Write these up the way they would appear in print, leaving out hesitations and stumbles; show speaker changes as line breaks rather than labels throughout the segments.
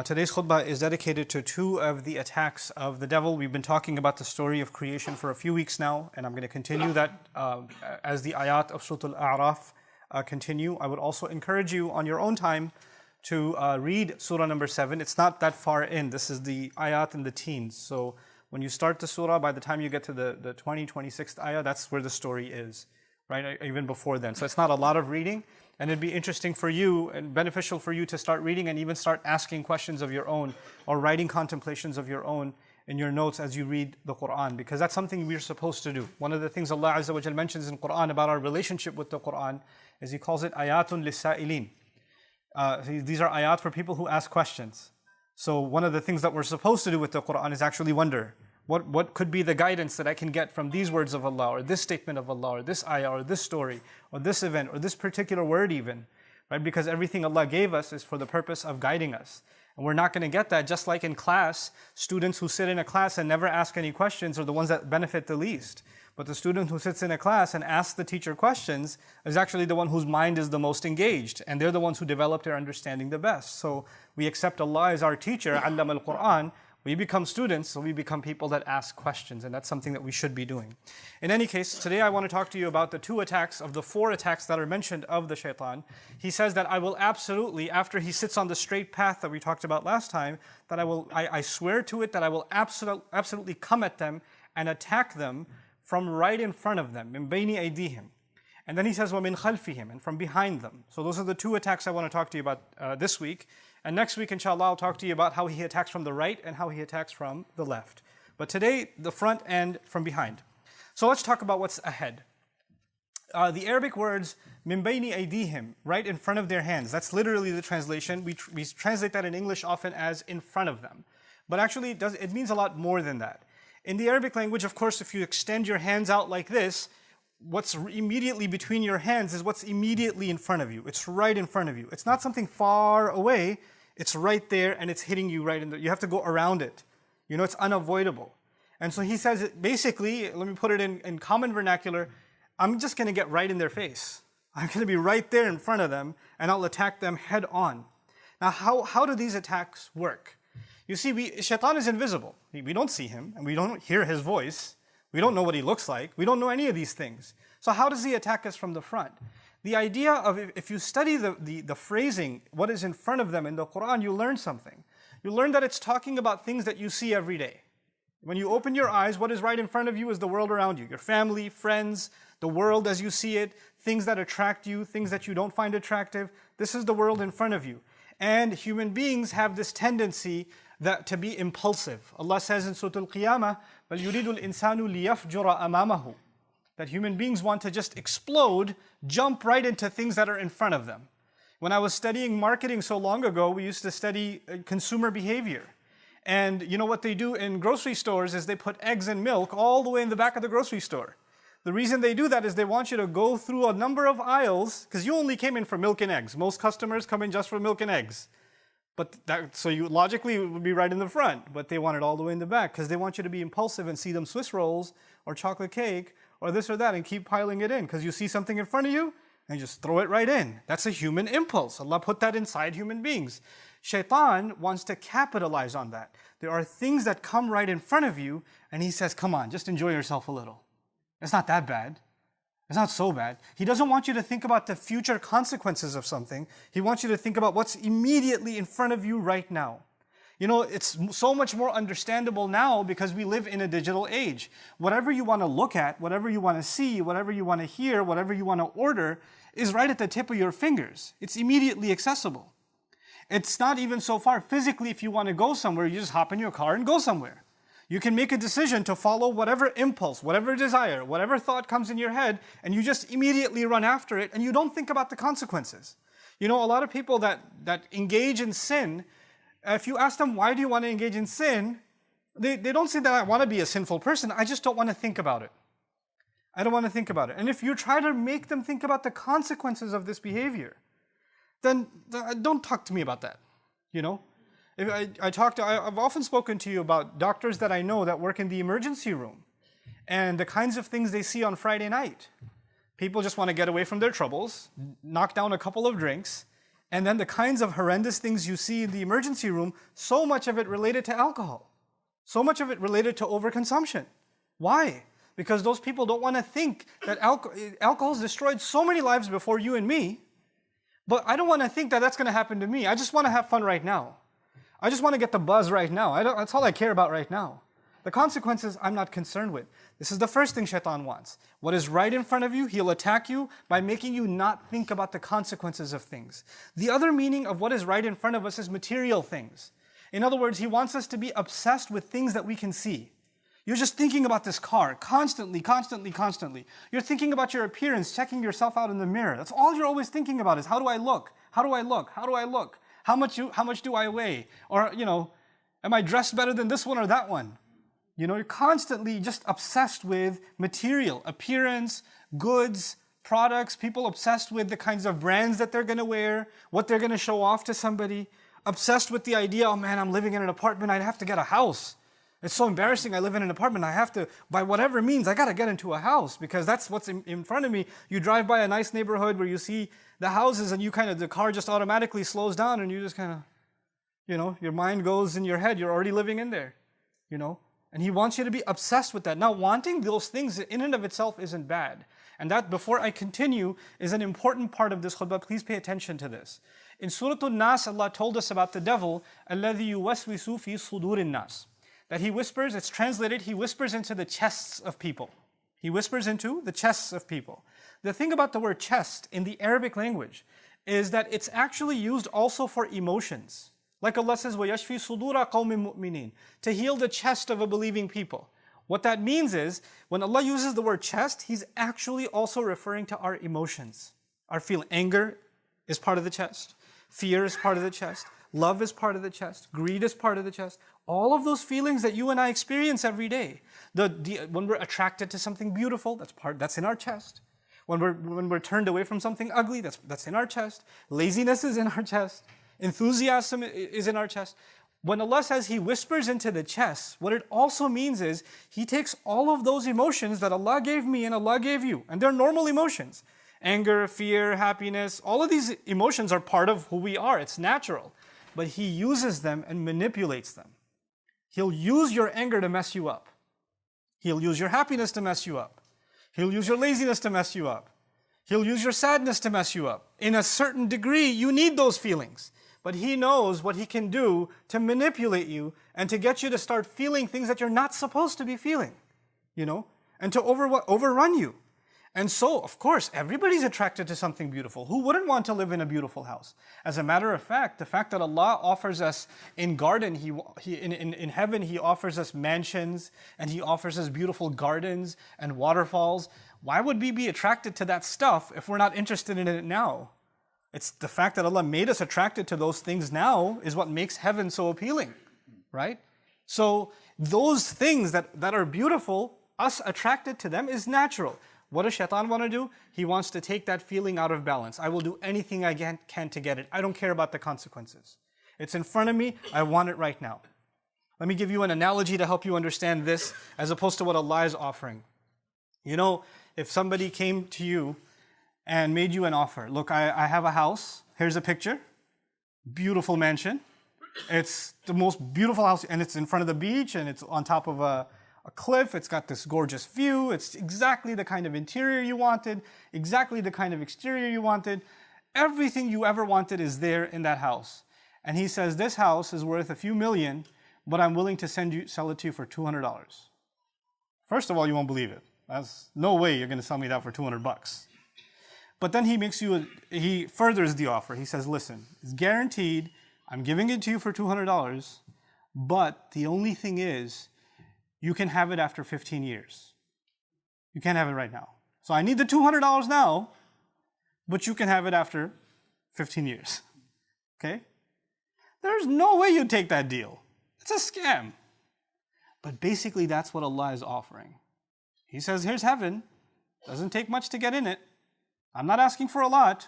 Today's khutbah is dedicated to two of the attacks of the devil. We've been talking about the story of creation for a few weeks now, and I'm going to continue that as the ayat of Surah Al-A'raf continue. I would also encourage you on your own time to read Surah number 7. It's not that far in. This is the ayat in the teens. So when you start the surah, by the time you get to the 26th ayah, that's where the story is, right? Even before then. So it's not a lot of reading. And it'd be interesting for you and beneficial for you to start reading and even start asking questions of your own or writing contemplations of your own in your notes as you read the Quran, because that's something we're supposed to do. One of the things Allah Azza wa Jal mentions in Quran about our relationship with the Quran is He calls it ayatun lis-sa'ilin. These are ayat for people who ask questions. So one of the things that we're supposed to do with the Quran is actually wonder, what could be the guidance that I can get from these words of Allah, or this statement of Allah, or this ayah, or this story, or this event, or this particular word even, right? Because everything Allah gave us is for the purpose of guiding us. And we're not going to get that, just like in class, students who sit in a class and never ask any questions are the ones that benefit the least. But the student who sits in a class and asks the teacher questions is actually the one whose mind is the most engaged, and they're the ones who develop their understanding the best. So we accept Allah as our teacher, Allama al-Quran. We become students, so we become people that ask questions, and that's something that we should be doing. In any case, today I want to talk to you about the two attacks of the four attacks that are mentioned of the shaitan. He says that I will absolutely, after he sits on the straight path that we talked about last time, that I swear to it that I will absolutely come at them and attack them from right in front of them, min bayni aydihim. And then he says, وَمِنْ خَلْفِهِمْ, and from behind them. So those are the two attacks I want to talk to you about this week. And next week, inshallah, I'll talk to you about how he attacks from the right and how he attacks from the left. But today, the front and from behind. So let's talk about what's ahead. The Arabic words, مِن بَيْنِ أَيْدِيهِمْ, right in front of their hands. That's literally the translation. We translate that in English often as in front of them. But actually, it means a lot more than that. In the Arabic language, of course, if you extend your hands out like this, what's immediately between your hands is what's immediately in front of you. It's right in front of you. It's not something far away. It's right there and it's hitting you right in the, you have to go around it. You know, it's unavoidable. And so he says, basically, let me put it in common vernacular, I'm just going to get right in their face. I'm going to be right there in front of them and I'll attack them head on. Now, how do these attacks work? You see, Shaitan is invisible. We don't see him and we don't hear his voice. We don't know what he looks like. We don't know any of these things. So how does he attack us from the front? The idea of, if you study the phrasing, what is in front of them in the Quran, you learn something. You learn that it's talking about things that you see every day. When you open your eyes, what is right in front of you is the world around you. Your family, friends, the world as you see it, things that attract you, things that you don't find attractive. This is the world in front of you. And human beings have this tendency to be impulsive. Allah says in Surah Al-Qiyamah, بَلْ يُرِيدُ الْإِنسَانُ لِيَفْجُرَ أَمَامَهُ, that human beings want to just explode, jump right into things that are in front of them. When I was studying marketing so long ago, we used to study consumer behavior. And you know what they do in grocery stores is they put eggs and milk all the way in the back of the grocery store. The reason they do that is they want you to go through a number of aisles, because you only came in for milk and eggs. Most customers come in just for milk and eggs. So you logically would be right in the front, but they want it all the way in the back because they want you to be impulsive and see them Swiss rolls or chocolate cake or this or that and keep piling it in because you see something in front of you and you just throw it right in. That's a human impulse. Allah put that inside human beings. Shaitan wants to capitalize on that. There are things that come right in front of you and he says, come on, just enjoy yourself a little. It's not that bad. It's not so bad. He doesn't want you to think about the future consequences of something. He wants you to think about what's immediately in front of you right now. You know, it's so much more understandable now because we live in a digital age. Whatever you want to look at, whatever you want to see, whatever you want to hear, whatever you want to order is right at the tip of your fingers. It's immediately accessible. It's not even so far. Physically, if you want to go somewhere, you just hop in your car and go somewhere. You can make a decision to follow whatever impulse, whatever desire, whatever thought comes in your head, and you just immediately run after it, and you don't think about the consequences. You know, a lot of people that engage in sin, if you ask them, why do you want to engage in sin? They don't say that I want to be a sinful person, I just don't want to think about it. I don't want to think about it. And if you try to make them think about the consequences of this behavior, then don't talk to me about that, you know? I've often spoken to you about doctors that I know that work in the emergency room and the kinds of things they see on Friday night. People just want to get away from their troubles, knock down a couple of drinks, And then the kinds of horrendous things you see in the emergency room, so much of it related to alcohol. So much of it related to overconsumption. Why? Because those people don't want to think that alcohol has destroyed so many lives before you and me, but I don't want to think that that's going to happen to me. I just want to have fun right now. I just want to get the buzz right now. That's all I care about right now. The consequences, I'm not concerned with. This is the first thing Shaitan wants. What is right in front of you, he'll attack you by making you not think about the consequences of things. The other meaning of what is right in front of us is material things. In other words, he wants us to be obsessed with things that we can see. You're just thinking about this car constantly, constantly, constantly. You're thinking about your appearance, checking yourself out in the mirror. That's all you're always thinking about is, how do I look? How do I look? How do I look? How much do I weigh? Or, am I dressed better than this one or that one? You're constantly just obsessed with material, appearance, goods, products, people obsessed with the kinds of brands that they're going to wear, what they're going to show off to somebody, obsessed with the idea, oh man, I'm living in an apartment, I'd have to get a house. It's so embarrassing, I live in an apartment, I have to, by whatever means, I got to get into a house because that's what's in front of me. You drive by a nice neighborhood where you see the houses and the car just automatically slows down and you just kind of, your mind goes in your head, you're already living in there, And he wants you to be obsessed with that. Now, wanting those things in and of itself isn't bad. And that, before I continue, is an important part of this khutbah. Please pay attention to this. In Surah An-Nas, Allah told us about the devil, الَّذِي يُوَسْوِسُ فِي صُدُورِ النَّاسِ. That he whispers, it's translated, he whispers into the chests of people. He whispers into the chests of people. The thing about the word chest in the Arabic language is that it's actually used also for emotions. Like Allah says, وَيَشْفِي صُدُورَ قَوْمٍ مُؤْمِنِينَ, to heal the chest of a believing people. What that means is, when Allah uses the word chest, He's actually also referring to our emotions. Our feeling. Anger is part of the chest. Fear is part of the chest. Love is part of the chest. Greed is part of the chest. All of those feelings that you and I experience every day. When we're attracted to something beautiful, that's in our chest. When we're turned away from something ugly, that's in our chest. Laziness is in our chest. Enthusiasm is in our chest. When Allah says He whispers into the chest, what it also means is He takes all of those emotions that Allah gave me and Allah gave you, and they're normal emotions. Anger, fear, happiness, all of these emotions are part of who we are. It's natural. But He uses them and manipulates them. He'll use your anger to mess you up. He'll use your happiness to mess you up. He'll use your laziness to mess you up. He'll use your sadness to mess you up. In a certain degree, you need those feelings. But He knows what He can do to manipulate you and to get you to start feeling things that you're not supposed to be feeling, and to overrun you. And so, of course, everybody's attracted to something beautiful. Who wouldn't want to live in a beautiful house? As a matter of fact, the fact that Allah offers us in in heaven, He offers us mansions and He offers us beautiful gardens and waterfalls. Why would we be attracted to that stuff if we're not interested in it now? It's the fact that Allah made us attracted to those things now is what makes heaven so appealing, right? So those things that are beautiful, us attracted to them is natural. What does Shaitan want to do? He wants to take that feeling out of balance. I will do anything I can to get it. I don't care about the consequences. It's in front of me. I want it right now. Let me give you an analogy to help you understand this as opposed to what Allah is offering. If somebody came to you and made you an offer. Look, I have a house. Here's a picture. Beautiful mansion. It's the most beautiful house, and it's in front of the beach, and it's on top of a cliff. It's got this gorgeous view. It's exactly the kind of interior you wanted, exactly the kind of exterior you wanted. Everything you ever wanted is there in that house. And he says, this house is worth a few million, but I'm willing to sell it to you for $200. First of all, you won't believe it. That's no way you're going to sell me that for $200. But then he furthers the offer. He says, listen, it's guaranteed. I'm giving it to you for $200, but the only thing is, you can have it after 15 years. You can't have it right now. So I need the $200 now, but you can have it after 15 years. Okay? There's no way you'd take that deal. It's a scam. But basically, that's what Allah is offering. He says, here's heaven. Doesn't take much to get in it. I'm not asking for a lot,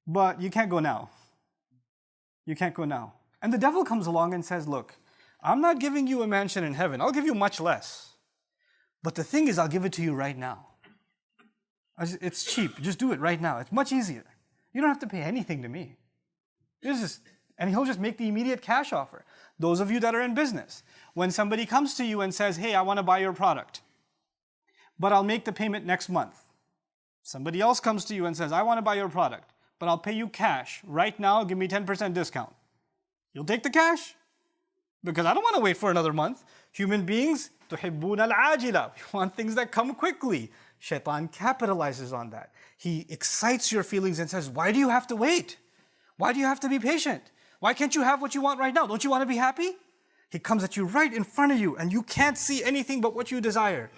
but you can't go now. You can't go now. And the devil comes along and says, look, I'm not giving you a mansion in heaven. I'll give you much less. But the thing is, I'll give it to you right now. It's cheap. Just do it right now. It's much easier. You don't have to pay anything to me. And he'll just make the immediate cash offer. Those of you that are in business, when somebody comes to you and says, hey, I want to buy your product, but I'll make the payment next month. Somebody else comes to you and says, I want to buy your product, but I'll pay you cash. Right now, give me 10% discount. You'll take the cash? Because I don't want to wait for another month. Human beings, تُحِبُّونَ الْعَاجِلَةِ. We want things that come quickly. Shaitan capitalizes on that. He excites your feelings and says, why do you have to wait? Why do you have to be patient? Why can't you have what you want right now? Don't you want to be happy? He comes at you right in front of you and you can't see anything but what you desire,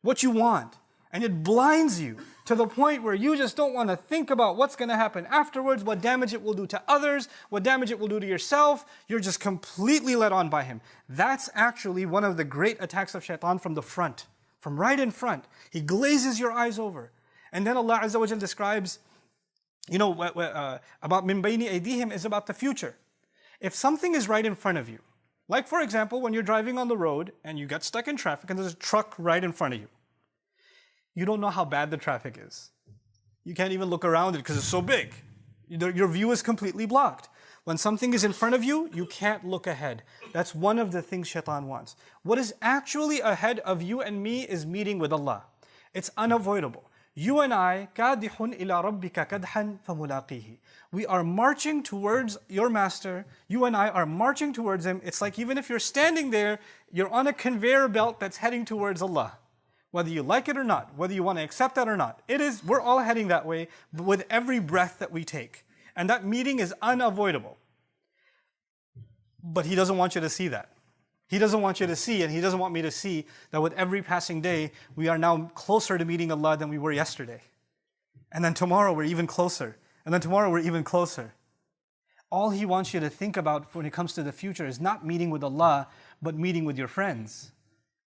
what you want. And it blinds you to the point where you just don't want to think about what's going to happen afterwards, what damage it will do to others, what damage it will do to yourself. You're just completely led on by him. That's actually one of the great attacks of Shaitan from the front, from right in front. He glazes your eyes over. And then Allah Azza wa Jal describes, about min bayni aydihim is about the future. If something is right in front of you, like for example, when you're driving on the road and you get stuck in traffic and there's a truck right in front of you, you don't know how bad the traffic is. You can't even look around it because it's so big. Your view is completely blocked. When something is in front of you, you can't look ahead. That's one of the things Shaitan wants. What is actually ahead of you and me is meeting with Allah. It's unavoidable. You and I, كَادِحٌ إِلَىٰ رَبِّكَ كَدْحًا فَمُلَاقِيهِ. We are marching towards your master. You and I are marching towards him. It's like even if you're standing there, you're on a conveyor belt that's heading towards Allah. Whether you like it or not, whether you want to accept that or not, we're all heading that way with every breath that we take. And that meeting is unavoidable. But he doesn't want you to see that. He doesn't want you to see, and he doesn't want me to see, that with every passing day, we are now closer to meeting Allah than we were yesterday. And then tomorrow we're even closer. And then tomorrow we're even closer. All he wants you to think about when it comes to the future is not meeting with Allah, but meeting with your friends.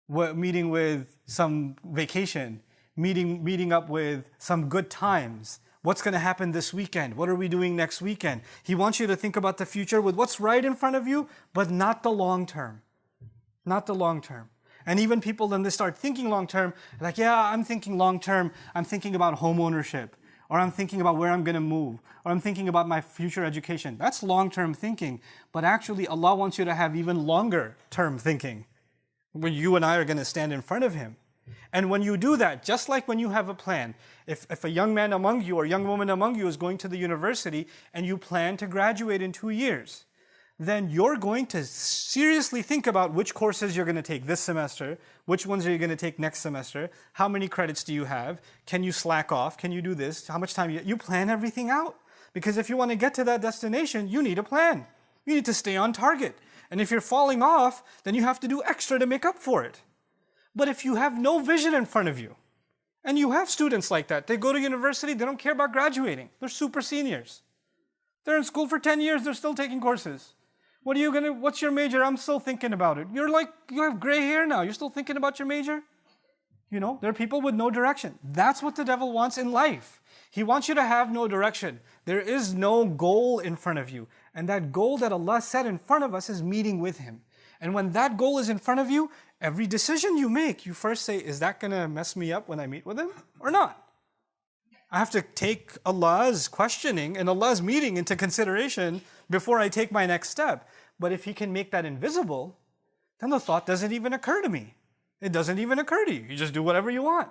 Meeting with some vacation, meeting up with some good times. What's going to happen this weekend? What are we doing next weekend? He wants you to think about the future with what's right in front of you, but not the long term. Not the long term. And even people, then they start thinking long term, like, yeah, I'm thinking long term. I'm thinking about home ownership, or I'm thinking about where I'm going to move, or I'm thinking about my future education. That's long term thinking. But actually, Allah wants you to have even longer term thinking, when you and I are going to stand in front of him. And when you do that, just like when you have a plan, if a young man among you or young woman among you is going to the university and you plan to graduate in 2 years, then you're going to seriously think about which courses you're going to take this semester, which ones are you going to take next semester, how many credits do you have, can you slack off, can you do this, how much time you plan everything out. Because if you want to get to that destination, you need a plan. You need to stay on target. And if you're falling off, then you have to do extra to make up for it. But if you have no vision in front of you, and you have students like that, they go to university, they don't care about graduating. They're super seniors. They're in school for 10 years, they're still taking courses. What's your major? I'm still thinking about it. You have gray hair now, you're still thinking about your major? There are people with no direction. That's what the devil wants in life. He wants you to have no direction. There is no goal in front of you. And that goal that Allah set in front of us is meeting with him. And when that goal is in front of you, every decision you make, you first say, is that going to mess me up when I meet with him or not? I have to take Allah's questioning and Allah's meeting into consideration before I take my next step. But if he can make that invisible, then the thought doesn't even occur to me. It doesn't even occur to you. You just do whatever you want.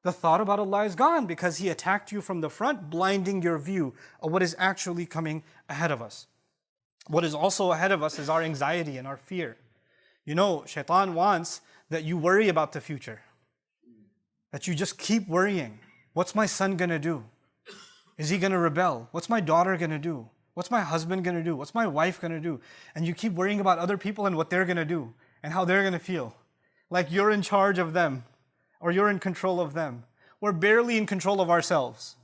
The thought about Allah is gone because he attacked you from the front, blinding your view of what is actually coming ahead of us. What is also ahead of us is our anxiety and our fear. Shaitan wants that you worry about the future. That you just keep worrying. What's my son going to do? Is he going to rebel? What's my daughter going to do? What's my husband going to do? What's my wife going to do? And you keep worrying about other people and what they're going to do and how they're going to feel. Like you're in charge of them or you're in control of them. We're barely in control of ourselves.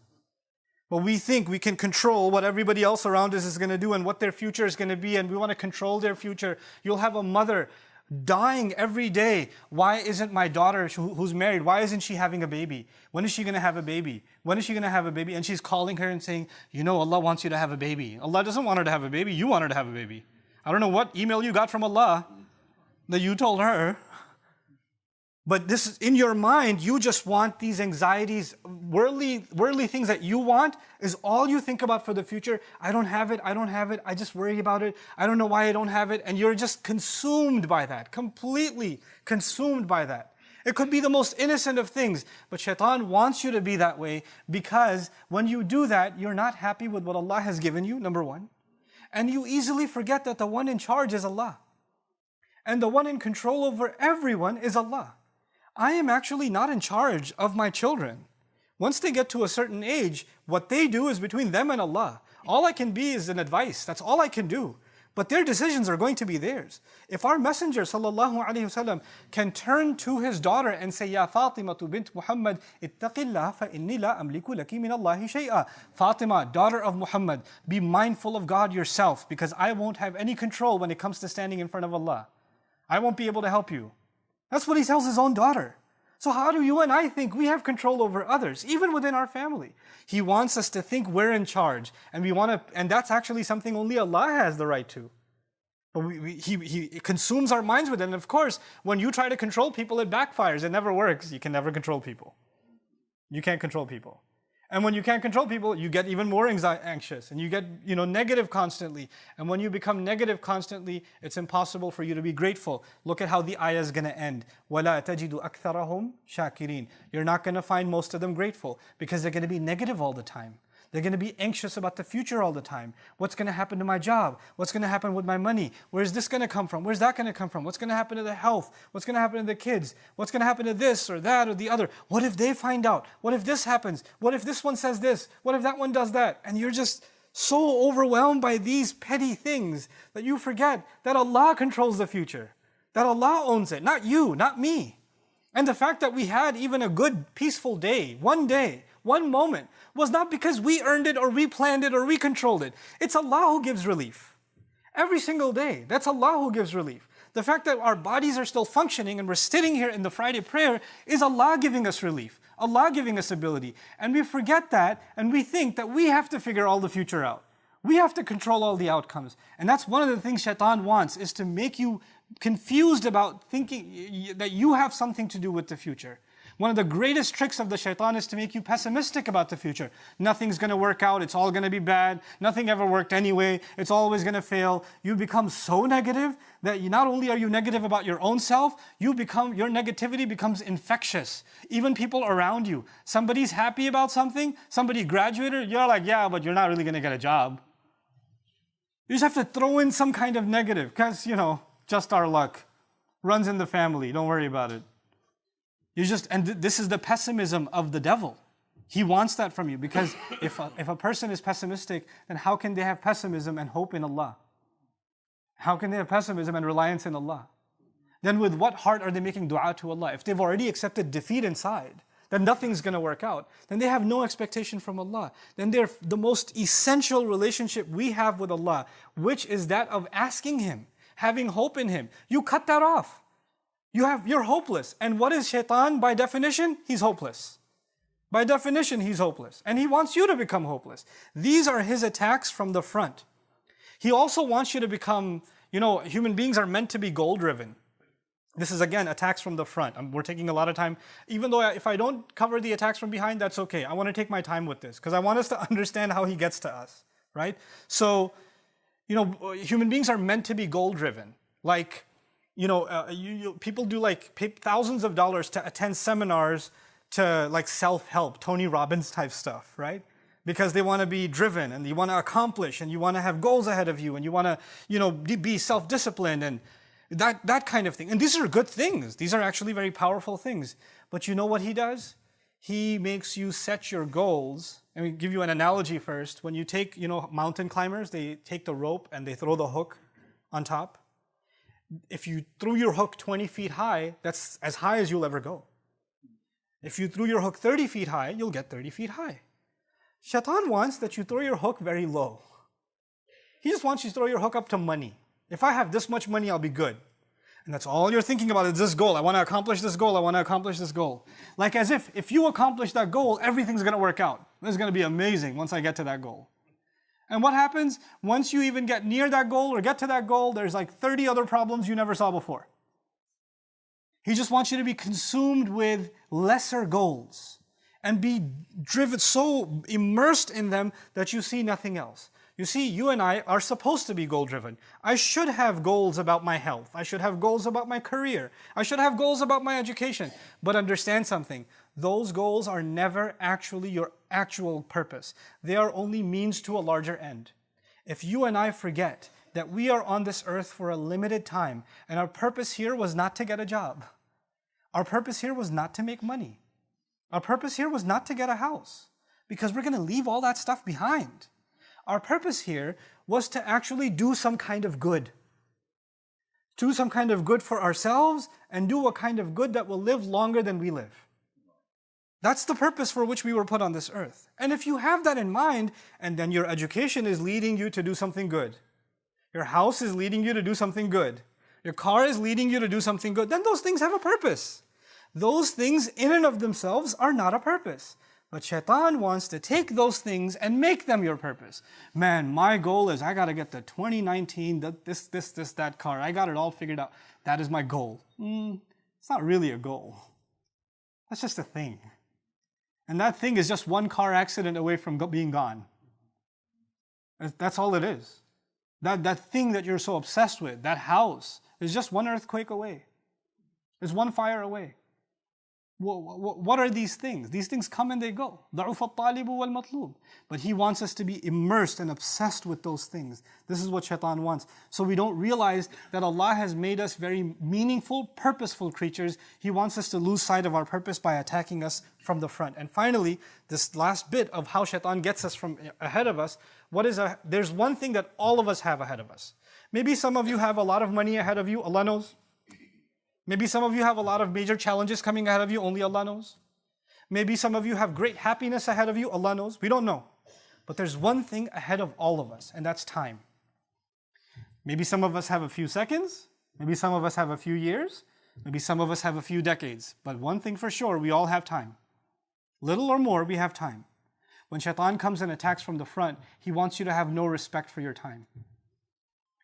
But we think we can control what everybody else around us is going to do and what their future is going to be, and we want to control their future. You'll have a mother dying every day. Why isn't my daughter who's married, why isn't she having a baby? When is she going to have a baby? When is she going to have a baby? And she's calling her and saying, Allah wants you to have a baby. Allah doesn't want her to have a baby. You want her to have a baby. I don't know what email you got from Allah that you told her. But this is in your mind, you just want these anxieties, worldly things that you want is all you think about for the future. I don't have it, I just worry about it. I don't know why I don't have it. And you're just consumed by that, completely consumed by that. It could be the most innocent of things, but shaitan wants you to be that way because when you do that, you're not happy with what Allah has given you, number one. And you easily forget that the one in charge is Allah. And the one in control over everyone is Allah. I am actually not in charge of my children. Once they get to a certain age, what they do is between them and Allah. All I can be is an advice. That's all I can do. But their decisions are going to be theirs. If our Messenger ﷺ can turn to his daughter and say, Ya Fatima bint Muhammad, ittaqillah fa inni la amliku laki min Allahi shay'a. Fatima, daughter of Muhammad, be mindful of God yourself because I won't have any control when it comes to standing in front of Allah. I won't be able to help you. That's what he tells his own daughter. So how do you and I think we have control over others, even within our family? He wants us to think we're in charge, and and that's actually something only Allah has the right to. But he consumes our minds with it. And of course, when you try to control people, it backfires. It never works. You can never control people. You can't control people. And when you can't control people, you get even more anxious and you get negative constantly. And when you become negative constantly, it's impossible for you to be grateful. Look at how the ayah is going to end. وَلَا تَجِدُ أَكْثَرَهُمْ شَاكِرِينَ. You're not going to find most of them grateful because they're going to be negative all the time. They're going to be anxious about the future all the time. What's going to happen to my job? What's going to happen with my money? Where's this going to come from? Where's that going to come from? What's going to happen to the health? What's going to happen to the kids? What's going to happen to this or that or the other? What if they find out? What if this happens? What if this one says this? What if that one does that? And you're just so overwhelmed by these petty things that you forget that Allah controls the future. That Allah owns it, not you, not me. And the fact that we had even a good, peaceful day, one moment, was not because we earned it or we planned it or we controlled it. It's Allah who gives relief. Every single day, that's Allah who gives relief. The fact that our bodies are still functioning and we're sitting here in the Friday prayer is Allah giving us relief, Allah giving us ability. And we forget that and we think that we have to figure all the future out. We have to control all the outcomes. And that's one of the things shaitan wants, is to make you confused about thinking that you have something to do with the future. One of the greatest tricks of the shaitan is to make you pessimistic about the future. Nothing's going to work out. It's all going to be bad. Nothing ever worked anyway. It's always going to fail. You become so negative that not only are you negative about your own self, your negativity becomes infectious. Even people around you. Somebody's happy about something. Somebody graduated. You're like, yeah, but you're not really going to get a job. You just have to throw in some kind of negative because, just our luck. Runs in the family. Don't worry about it. And this is the pessimism of the devil. He wants that from you because if a person is pessimistic, then how can they have pessimism and hope in Allah? How can they have pessimism and reliance in Allah? Then with what heart are they making dua to Allah? If they've already accepted defeat inside, then nothing's going to work out. Then they have no expectation from Allah. Then they're the most essential relationship we have with Allah, which is that of asking Him, having hope in Him. You cut that off. You're hopeless. And what is shaitan by definition? He's hopeless. By definition, he's hopeless. And he wants you to become hopeless. These are his attacks from the front. He also wants you to become, human beings are meant to be goal-driven. This is, again, attacks from the front. We're taking a lot of time. Even though if I don't cover the attacks from behind, that's okay. I want to take my time with this because I want us to understand how he gets to us, right? So, human beings are meant to be goal-driven. Like, people do pay thousands of dollars to attend seminars to self-help, Tony Robbins type stuff, right? Because they want to be driven and you want to accomplish and you want to have goals ahead of you and you want to, be self-disciplined and that kind of thing. And these are good things. These are actually very powerful things. But you know what he does? He makes you set your goals. Let me give you an analogy first. When you take, mountain climbers, they take the rope and they throw the hook on top. If you threw your hook 20 feet high, that's as high as you'll ever go. If you threw your hook 30 feet high, you'll get 30 feet high. Shaitan wants that you throw your hook very low. He just wants you to throw your hook up to money. If I have this much money, I'll be good. And that's all you're thinking about is this goal. I want to accomplish this goal. I want to accomplish this goal. Like as if you accomplish that goal, everything's going to work out. This is going to be amazing once I get to that goal. And what happens? Once you even get near that goal or get to that goal, there's 30 other problems you never saw before. He just wants you to be consumed with lesser goals and be driven, so immersed in them that you see nothing else. You see, you and I are supposed to be goal-driven. I should have goals about my health. I should have goals about my career. I should have goals about my education. But understand something. Those goals are never actually your actual purpose. They are only means to a larger end. If you and I forget that we are on this earth for a limited time, and our purpose here was not to get a job. Our purpose here was not to make money. Our purpose here was not to get a house, because we're going to leave all that stuff behind. Our purpose here was to actually do some kind of good. Do some kind of good for ourselves and do a kind of good that will live longer than we live. That's the purpose for which we were put on this earth. And if you have that in mind, and then your education is leading you to do something good, your house is leading you to do something good, your car is leading you to do something good, then those things have a purpose. Those things in and of themselves are not a purpose. But Shaitan wants to take those things and make them your purpose. Man, my goal is I got to get the 2019, that car. I got it all figured out. That is my goal. It's not really a goal. That's just a thing. And that thing is just one car accident away from being gone. That's all it is. That thing that you're so obsessed with, that house, is just one earthquake away. It's one fire away. What are these things? These things come and they go. ضعف الطالب والمطلوب. But he wants us to be immersed and obsessed with those things. This is what Shaitan wants. So we don't realize that Allah has made us very meaningful, purposeful creatures. He wants us to lose sight of our purpose by attacking us from the front. And finally, this last bit of how Shaitan gets us from ahead of us, there's one thing that all of us have ahead of us. Maybe some of you have a lot of money ahead of you, Allah knows. Maybe some of you have a lot of major challenges coming ahead of you, only Allah knows. Maybe some of you have great happiness ahead of you, Allah knows. We don't know. But there's one thing ahead of all of us, and that's time. Maybe some of us have a few seconds. Maybe some of us have a few years. Maybe some of us have a few decades. But one thing for sure, we all have time. Little or more, we have time. When Shaitan comes and attacks from the front, he wants you to have no respect for your time.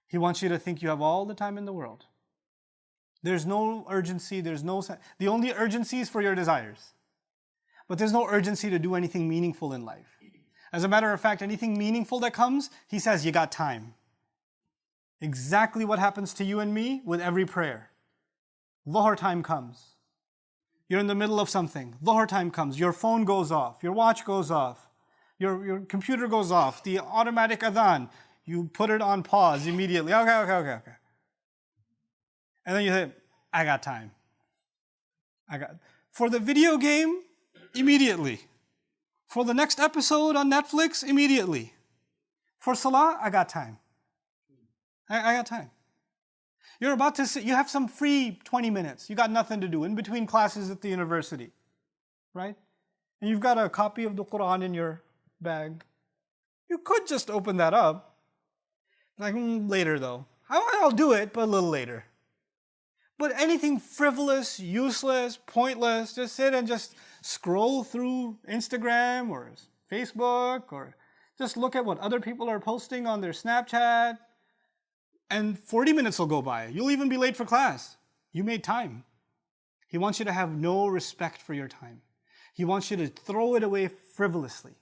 He wants you to think you have all the time in the world. There's no urgency, the only urgency is for your desires. But there's no urgency to do anything meaningful in life. As a matter of fact, anything meaningful that comes, he says, you got time. Exactly what happens to you and me with every prayer. Dhuhr time comes. You're in the middle of something. Dhuhr time comes. Your phone goes off. Your watch goes off. Your computer goes off. The automatic adhan. You put it on pause immediately. Okay. And then you say, I got time. For the video game, immediately. For the next episode on Netflix, immediately. For Salah, I got time. I got time. You're about to sit, you have some free 20 minutes. You got nothing to do in between classes at the university. Right? And you've got a copy of the Quran in your bag. You could just open that up. Like, later though. I'll do it, but a little later. But anything frivolous, useless, pointless, just sit and just scroll through Instagram or Facebook or just look at what other people are posting on their Snapchat. And 40 minutes will go by. You'll even be late for class. You made time. He wants you to have no respect for your time. He wants you to throw it away frivolously.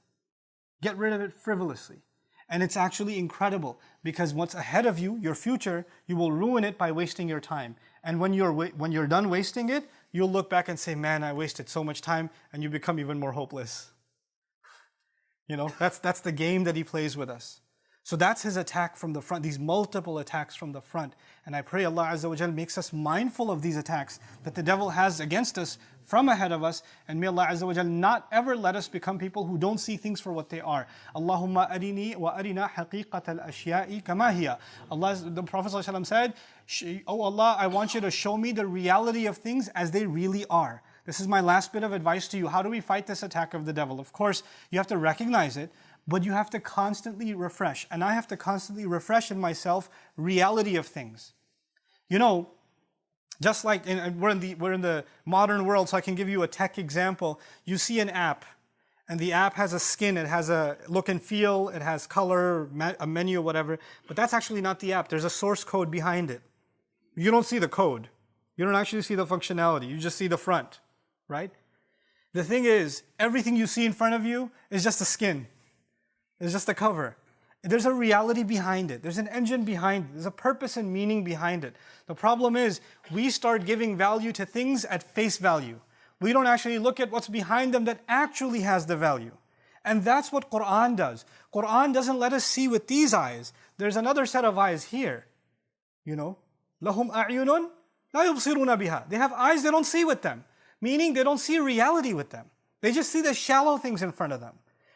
Get rid of it frivolously. And it's actually incredible because what's ahead of you, your future, you will ruin it by wasting your time. And when you're done wasting it, you'll look back and say, man, I wasted so much time, and you become even more hopeless. You know, that's the game that he plays with us. So that's his attack from the front, these multiple attacks from the front. And I pray Allah Azza wa Jal makes us mindful of these attacks that the devil has against us from ahead of us. And may Allah Azza wa Jal not ever let us become people who don't see things for what they are. Allahumma arini wa arina haqiqat al-ashya'i kama hiya. The Prophet ﷺ said, Oh Allah, I want you to show me the reality of things as they really are. This is my last bit of advice to you. How do we fight this attack of the devil? Of course, you have to recognize it. But you have to constantly refresh. And I have to constantly refresh in myself reality of things. You know, just like we're in the modern world, so I can give you a tech example. You see an app, and the app has a skin, it has a look and feel, it has color, a menu, whatever. But that's actually not the app. There's a source code behind it. You don't see the code. You don't actually see the functionality. You just see the front, right? The thing is, everything you see in front of you is just the skin. It's just a cover. There's a reality behind it. There's an engine behind it. There's a purpose and meaning behind it. The problem is, we start giving value to things at face value. We don't actually look at what's behind them that actually has the value. And that's what Quran does. Quran doesn't let us see with these eyes. There's another set of eyes here. You know, لَهُمْ أَعْيُنٌ لَا يُبْصِرُونَ بِهَا. They have eyes they don't see with them. Meaning they don't see reality with them. They just see the shallow things in front of them.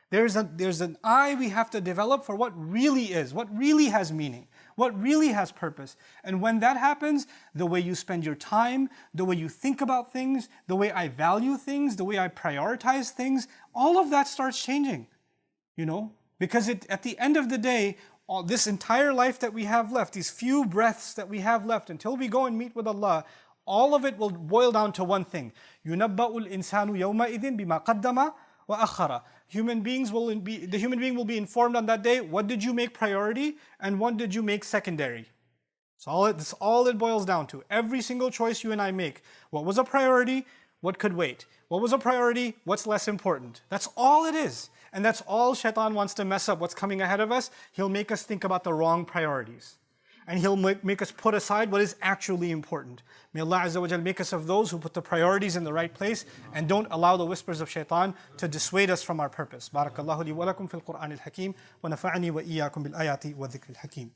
There's an eye we have to develop for what really is, what really has meaning, what really has purpose. And when that happens, the way you spend your time, the way you think about things, the way I value things, the way I prioritize things, all of that starts changing, you know? Because at the end of the day, this entire life that we have left, these few breaths that we have left until we go and meet with Allah, all of it will boil down to one thing. يُنَبَّأُ الْإِنسَانُ يَوْمَئِذٍ بِمَا قَدَّمَ وَأَخَّرَ. The human being will be informed on that day, what did you make priority and what did you make secondary? That's all it boils down to. Every single choice you and I make. What was a priority? What could wait? What was a priority? What's less important? That's all it is. And that's all Shaitan wants to mess up what's coming ahead of us. He'll make us think about the wrong priorities. And he'll make us put aside what is actually important. May Allah Azza wa Jal make us of those who put the priorities in the right place and don't allow the whispers of shaitan to dissuade us from our purpose. Barakallahu li wa lakum fil Qur'an al-Hakim wa nafa'ani wa iyyakum bil ayati wa dhikr al-Hakim.